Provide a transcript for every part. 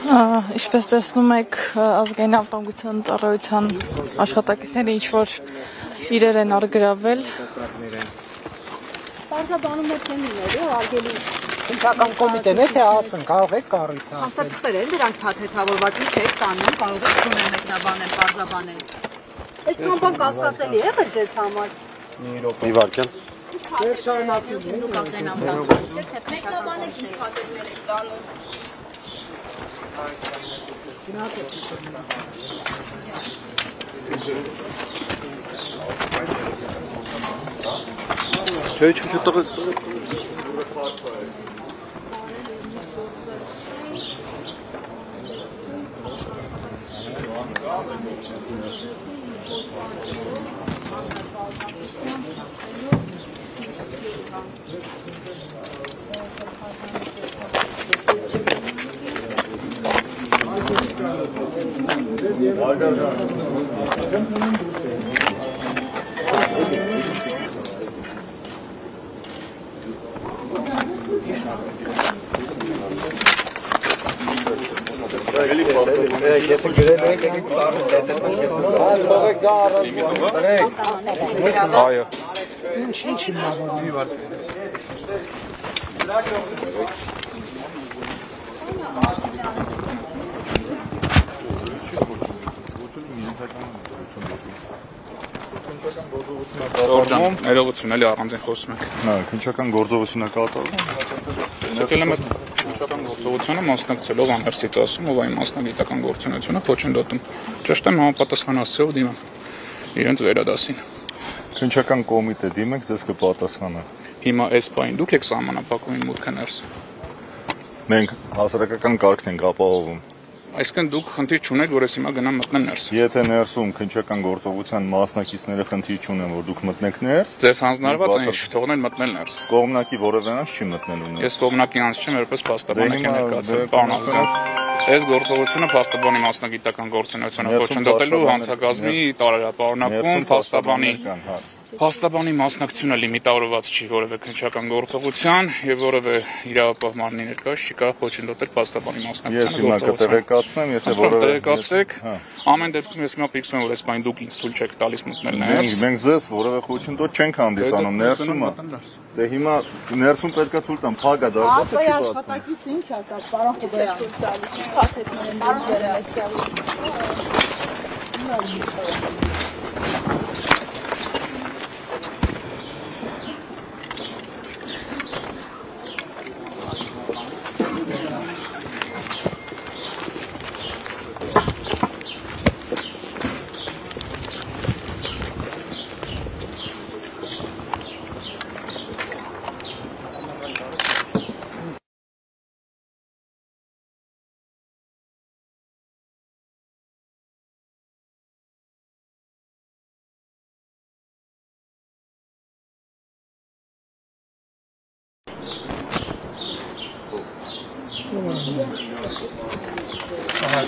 Ինչպես տեսնում եք, ազգային անվտանգության ծառայության աշխատակիցները ինչ-որ իրեր են առգրավել։ Պարզաբանումներ չեն լինելու, արգելի Քննչական կոմիտեն է, թե ԱԱՑ-ն կարող եք կառույցը։ հաստատքներ են, դրանք փաթեթավորված չեք տանում, կարող եք շունել մեկնաբանել, պարզաբանել։ Այսքան բան կասկածելի է ձեզ համար։ Մի վարքյան։ Դեր շարունակում Դուք ազգային անվտանգություն եք, մեկնաբանեք ինչ փաթեթներ եք տանում։ Չէ, չէ, տղա։ Այո։ Ինչ հիմնավորում։ Ժորժան, ներողություն, էլի առանձին խոսում ենք։ Նա քննչական գործողություն է կատարում։ Եկել եմ այդ քննչական գործողությունը մասնակցելով ամերսից ասում, ով այն մասնագիտական գործունեությունը խոչընդոտում։ Ճշտ եմ համապատասխանացիով դիմեմ իրենց վերադասին։ Քննչական կոմիտե դիմեք, ձեզ կպատասխանա։ Հիմա այս բային դուք եք սահմանափակում մուտքը ներս։ Մենք հասարակական կարգն ենք ապահովում։ Այսինքն դուք խնդիր չունեք, որ ես հիմա գնամ մտնեմ ներս։ Եթե ներսում քննչական գործողության մասնակիցները խնդիր չունեն, որ դուք մտնեք ներս, Ձեզ հանձնարարված է ինչ թողնել մտնել ներս։ կողմնակի որևէ անձ չի մտնելու ներս։ Ես կողմնակի անձ չեմ, որպես փաստաբան եք ներկայացել, պարոն Ալիքյան։ Այս գործողությունը փաստաբանի մասնագիտական գործունեությունը խոչընդոտելու հանցագազմի տարերապարունակում փաստաբանի մասնակցությունը լիմիտավորված չի որևէ քննչական գործողության եւ որևէ իրավապահ մարմնի ներկայացուցիչ չի կարող խոչընդոտել փաստաբանի Ես հիմա կտեղեկացնեմ, եթե որևէ տեղեկացրեք, ամեն դեպքում ես հիմա ֆիքսում եմ, որ այս բան դուք ինձ թույլ չեք տալիս մտնել ներս։ Մենք ձեզ որևէ խոչընդոտ չենք հանդիսանում ներսում։ Դե հիմա ներսում պետքա թույլ տամ, փագա դարձած չի բացվում։ Աշխատակիցը ինչ ասած, պարոն Խոբեյան, թույլ տալիս, ինչ փաթեթներ են դուրս բերել այստեղից։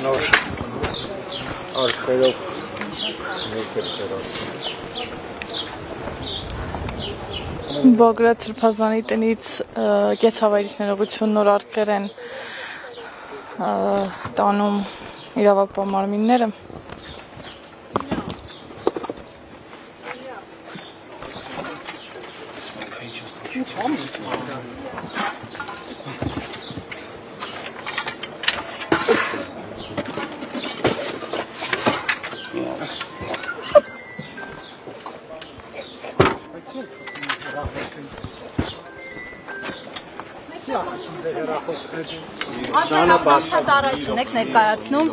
Նոր արխերով Բագրատ Սրբազանի տնից կեցավայրից ներողություն նոր արկղեր են տանում իրավապահ մարմինները։ Ազգանավտանգության ծառայություն եք ներկայացնում։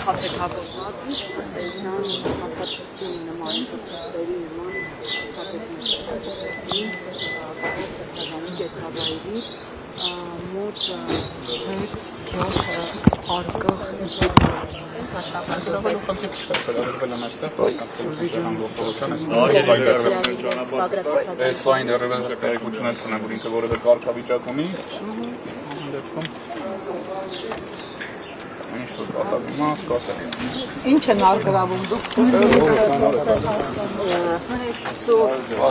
Փաթեթավորված ստեյցիան հաստատություն նման ծրագրերի նման փաթեթների կեցավայրից մոտ 6-7 արկղ Այս բային դեռևս տեղեկություն չունեմ, որ ինքը որևէ կարգավիճակ ունի։ Ինչ որ կատարվում է, սկսել։ Ինչ են արգրավում դուք։